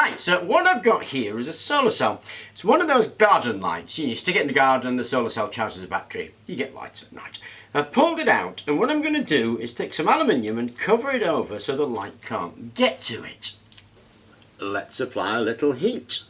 Hi, so what I've got here is a solar cell. It's one of those garden lights. You stick it in the garden, the solar cell charges the battery. You get lights at night. I've pulled it out, and what I'm going to do is take some aluminium and cover it over so the light can't get to it. Let's apply a little heat.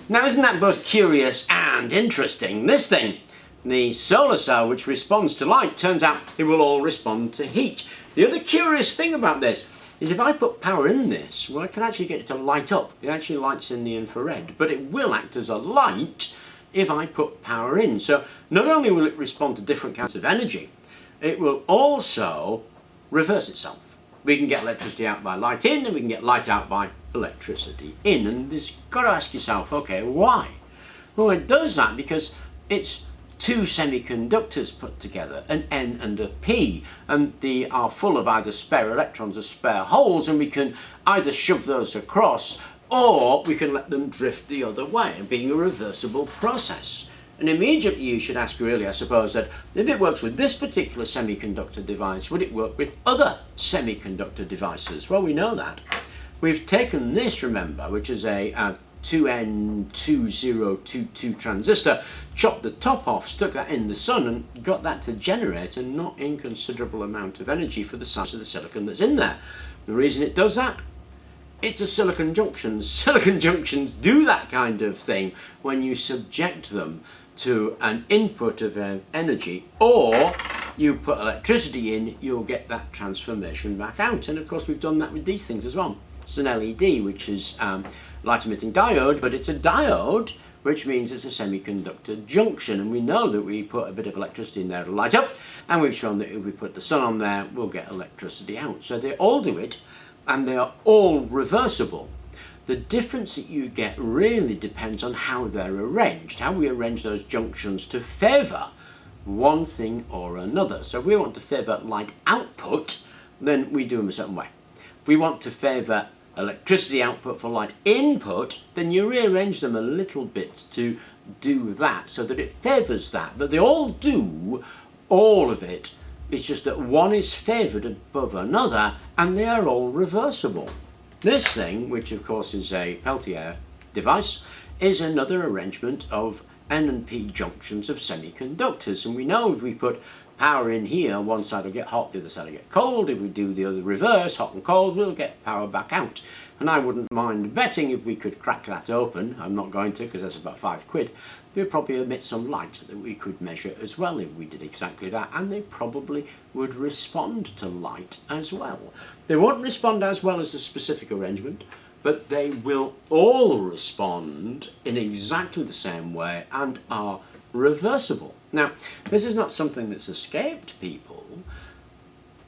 Now, isn't that both curious and interesting? This thing, the solar cell which responds to light, turns out it will all respond to heat. The other curious thing about this is if I put power in this, well, I can actually get it to light up. It actually lights in the infrared, but it will act as a light if I put power in. So not only will it respond to different kinds of energy, it will also reverse itself. We can get electricity out by light in, and we can get light out by electricity in. And you've got to ask yourself, okay, why? Well, it does that because it's two semiconductors put together, an N and a P, and they are full of either spare electrons or spare holes, and we can either shove those across or we can let them drift the other way, being a reversible process. And immediately you should ask really, I suppose, that if it works with this particular semiconductor device, would it work with other semiconductor devices? Well, we know that. We've taken this, remember, which is a 2N2022 transistor, chopped the top off, stuck that in the sun, and got that to generate a not inconsiderable amount of energy for the size of the silicon that's in there. The reason it does that? It's a silicon junction. Silicon junctions do that kind of thing when you subject them to an input of energy, or you put electricity in, you'll get that transformation back out. And of course we've done that with these things as well. It's an LED, which is light emitting diode, but it's a diode, which means it's a semiconductor junction, and we know that we put a bit of electricity in there to light up, and we've shown that if we put the sun on there, we'll get electricity out. So they all do it, and they are all reversible. The difference that you get really depends on how they're arranged, how we arrange those junctions to favour one thing or another. So if we want to favour light output, then we do them a certain way. If we want to favour electricity output for light input, then you rearrange them a little bit to do that so that it favours that. But they all do all of it. It's just that one is favoured above another, and they are all reversible. This thing, which of course is a Peltier device, is another arrangement of N and P junctions of semiconductors. And we know if we put power in here, one side will get hot, the other side will get cold. If we do the other reverse, hot and cold, we'll get power back out. And I wouldn't mind betting if we could crack that open. I'm not going to, because that's about £5. They'd probably emit some light that we could measure as well if we did exactly that, and they probably would respond to light as well. They won't respond as well as the specific arrangement, but they will all respond in exactly the same way and are reversible. Now, this is not something that's escaped people.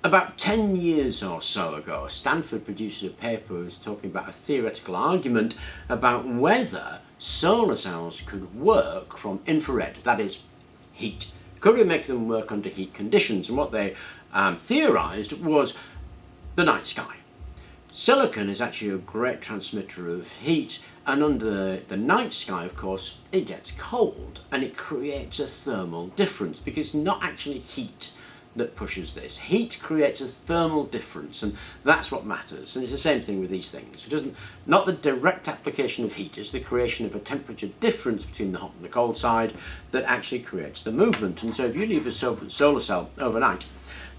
About 10 years or so ago, Stanford produced a paper that was talking about a theoretical argument about whether solar cells could work from infrared, that is, heat. Could we make them work under heat conditions? And what they theorized was the night sky. Silicon is actually a great transmitter of heat, and under the night sky, of course, it gets cold, and it creates a thermal difference, because it's not actually heat that pushes this. Heat creates a thermal difference, and that's what matters. And it's the same thing with these things. It doesn't, not the direct application of heat, it's the creation of a temperature difference between the hot and the cold side that actually creates the movement. And so if you leave a solar cell overnight,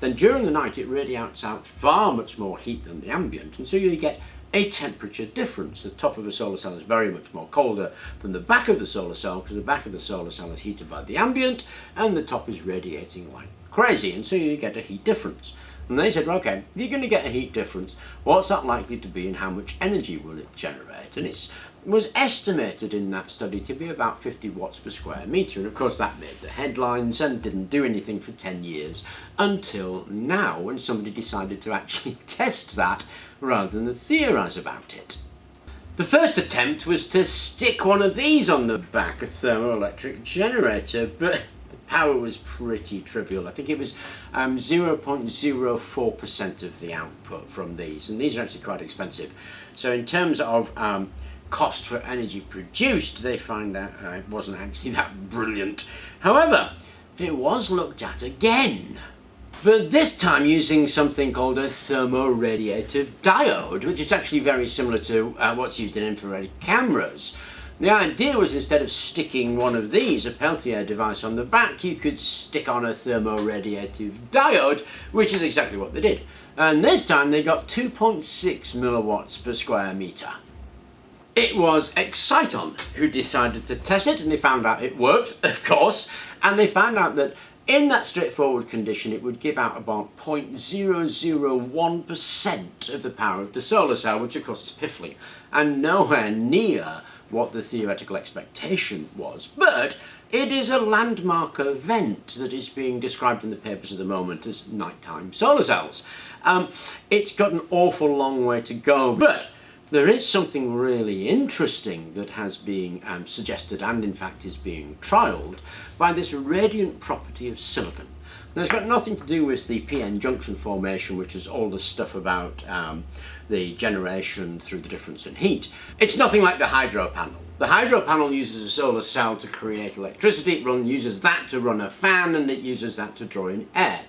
then during the night it radiates out far much more heat than the ambient, and so you get a temperature difference. The top of a solar cell is very much more colder than the back of the solar cell, because the back of the solar cell is heated by the ambient, and the top is radiating like crazy, and so you get a heat difference. And they said, well, okay, if you're going to get a heat difference, what's that likely to be and how much energy will it generate? And it was estimated in that study to be about 50 watts per square metre, and of course that made the headlines and didn't do anything for 10 years until now, when somebody decided to actually test that rather than theorise about it. The first attempt was to stick one of these on the back, a thermoelectric generator, but power was pretty trivial. I think it was 0.04% of the output from these, and these are actually quite expensive. So in terms of cost for energy produced, they find that it wasn't actually that brilliant. However, it was looked at again, but this time using something called a thermoradiative diode, which is actually very similar to what's used in infrared cameras. The idea was, instead of sticking one of these, a Peltier device, on the back, you could stick on a thermoradiative diode, which is exactly what they did. And this time they got 2.6 milliwatts per square meter. It was Exciton who decided to test it, and they found out it worked, of course, and they found out that in that straightforward condition it would give out about 0.001% of the power of the solar cell, which of course is piffling, and nowhere near what the theoretical expectation was. But it is a landmark event that is being described in the papers at the moment as nighttime solar cells. It's got an awful long way to go, but there is something really interesting that has been suggested, and in fact is being trialled, by this radiant property of silicon. Now, it's got nothing to do with the PN junction formation, which is all the stuff about the generation through the difference in heat. It's nothing like the hydro panel. The hydro panel uses a solar cell to create electricity, it uses that to run a fan, and it uses that to draw in air.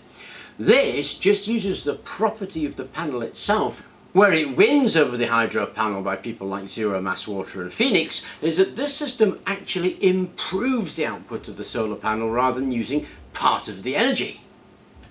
This just uses the property of the panel itself. Where it wins over the hydro panel by people like Zero Mass Water and Phoenix is that this system actually improves the output of the solar panel rather than using part of the energy.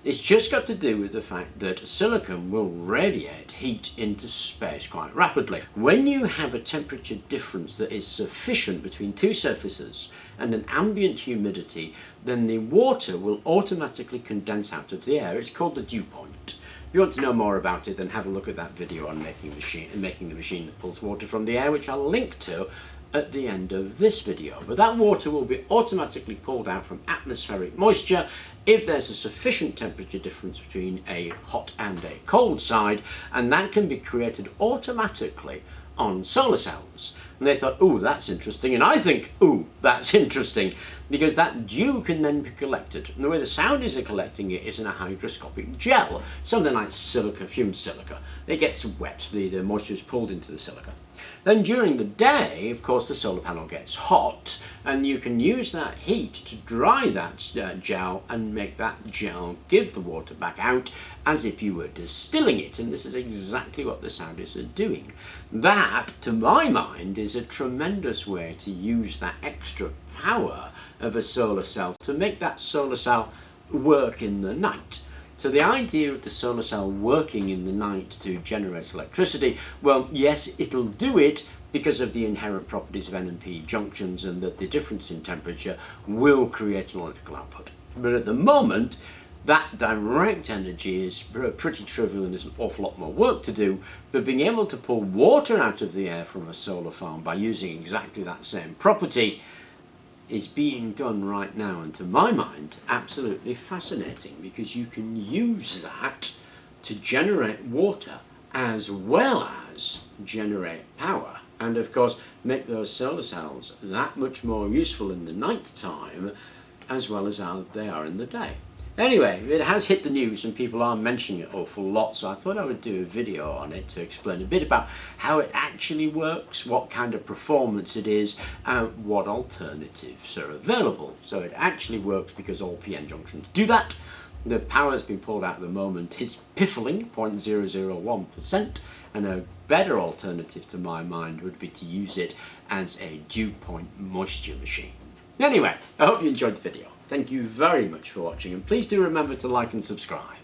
It's just got to do with the fact that silicon will radiate heat into space quite rapidly. When you have a temperature difference that is sufficient between two surfaces and an ambient humidity, then the water will automatically condense out of the air. It's called the dew point. If you want to know more about it, then have a look at that video on making the machine that pulls water from the air, which I'll link to at the end of this video. But that water will be automatically pulled out from atmospheric moisture if there's a sufficient temperature difference between a hot and a cold side, and that can be created automatically on solar cells. And they thought, ooh, that's interesting, and I think, ooh, that's interesting, because that dew can then be collected. And the way the Saudis are collecting it is in a hygroscopic gel, something like silica, fumed silica. It gets wet, the moisture is pulled into the silica. Then during the day, of course, the solar panel gets hot, and you can use that heat to dry that gel and make that gel give the water back out as if you were distilling it. And this is exactly what the Saudis are doing. That, to my mind, is a tremendous way to use that extra power of a solar cell to make that solar cell work in the night. So the idea of the solar cell working in the night to generate electricity, well, yes, it'll do it because of the inherent properties of N and P junctions, and that the difference in temperature will create an electrical output. But at the moment, that direct energy is pretty trivial and there's an awful lot more work to do, but being able to pull water out of the air from a solar farm by using exactly that same property is being done right now, and to my mind absolutely fascinating, because you can use that to generate water as well as generate power, and of course make those solar cells that much more useful in the night time as well as they are in the day. Anyway, it has hit the news and people are mentioning it an awful lot, so I thought I would do a video on it to explain a bit about how it actually works, what kind of performance it is, and what alternatives are available. So it actually works because all PN junctions do that. The power that's been pulled out at the moment is piffling, 0.001%, and a better alternative to my mind would be to use it as a dew point moisture machine. Anyway, I hope you enjoyed the video. Thank you very much for watching, and please do remember to like and subscribe.